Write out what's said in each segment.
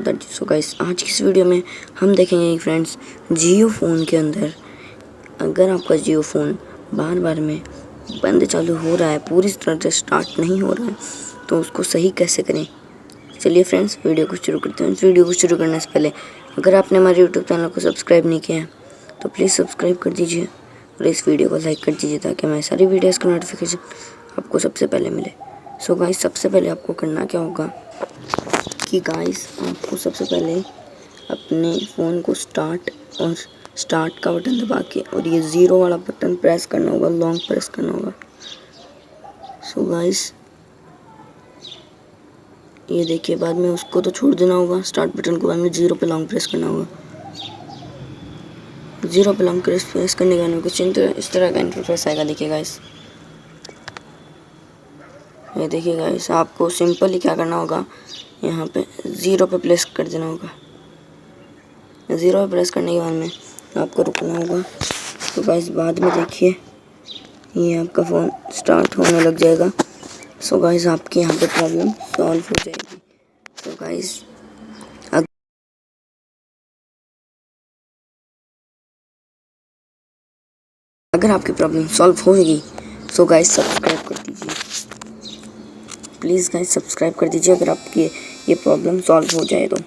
माता। So guys, आज की इस वीडियो में हम देखेंगे फ्रेंड्स, जियो फ़ोन के अंदर अगर आपका जियो फ़ोन बार बार में बंद चालू हो रहा है, पूरी तरह से स्टार्ट नहीं हो रहा है, तो उसको सही कैसे करें। चलिए फ्रेंड्स, वीडियो को शुरू करते हैं। इस वीडियो को शुरू करने से पहले अगर आपने हमारे यूट्यूब चैनल को सब्सक्राइब नहीं किया है तो प्लीज़ सब्सक्राइब कर दीजिए और इस वीडियो को लाइक कर दीजिए ताकि हमारी सारी वीडियोज़ का नोटिफिकेशन आपको सबसे पहले मिले। सो गाइस, सबसे पहले आपको करना क्या होगा कि गाइस आपको सबसे पहले अपने फ़ोन को स्टार्ट का बटन दबा के और ये ज़ीरो वाला बटन प्रेस करना होगा, लॉन्ग प्रेस करना होगा। सो गाइस, ये देखिए, बाद में उसको तो छोड़ देना होगा स्टार्ट बटन को, बाद में ज़ीरो पे लॉन्ग प्रेस करना होगा। ज़ीरो पे लॉन्ग प्रेस करने के बाद में कुछ इस तरह का इंटरफेस आएगा। देखिए गाइस, ये देखिए गाइस, आपको सिंपली क्या करना होगा, यहाँ पे ज़ीरो पे प्रेस कर देना होगा। ज़ीरो पे प्रेस करने के बाद में आपको रुकना होगा। तो गाइस, बाद में देखिए ये आपका फ़ोन स्टार्ट होने लग जाएगा। सो गाइस, आपकी यहाँ पे प्रॉब्लम सॉल्व हो जाएगी। तो गाइस, अगर आपकी प्रॉब्लम सॉल्व होगी सो गाइस सब्सक्राइब कर दीजिए, प्लीज़ गाइस सब्सक्राइब कर दीजिए। अगर आपकी ये प्रॉब्लम सॉल्व हो जाए तो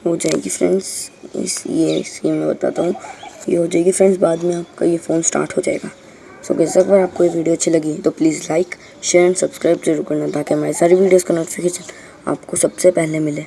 हो जाएगी फ्रेंड्स। ये स्कीम मैं बताता हूँ, ये हो जाएगी फ्रेंड्स। बाद में आपका ये फ़ोन स्टार्ट हो जाएगा। सो गाइस, अगर आपको ये वीडियो अच्छी लगी तो please like share and subscribe जरूर करना ताकि हमारी सारी वीडियोज़ का नोटिफिकेशन आपको सबसे पहले मिले।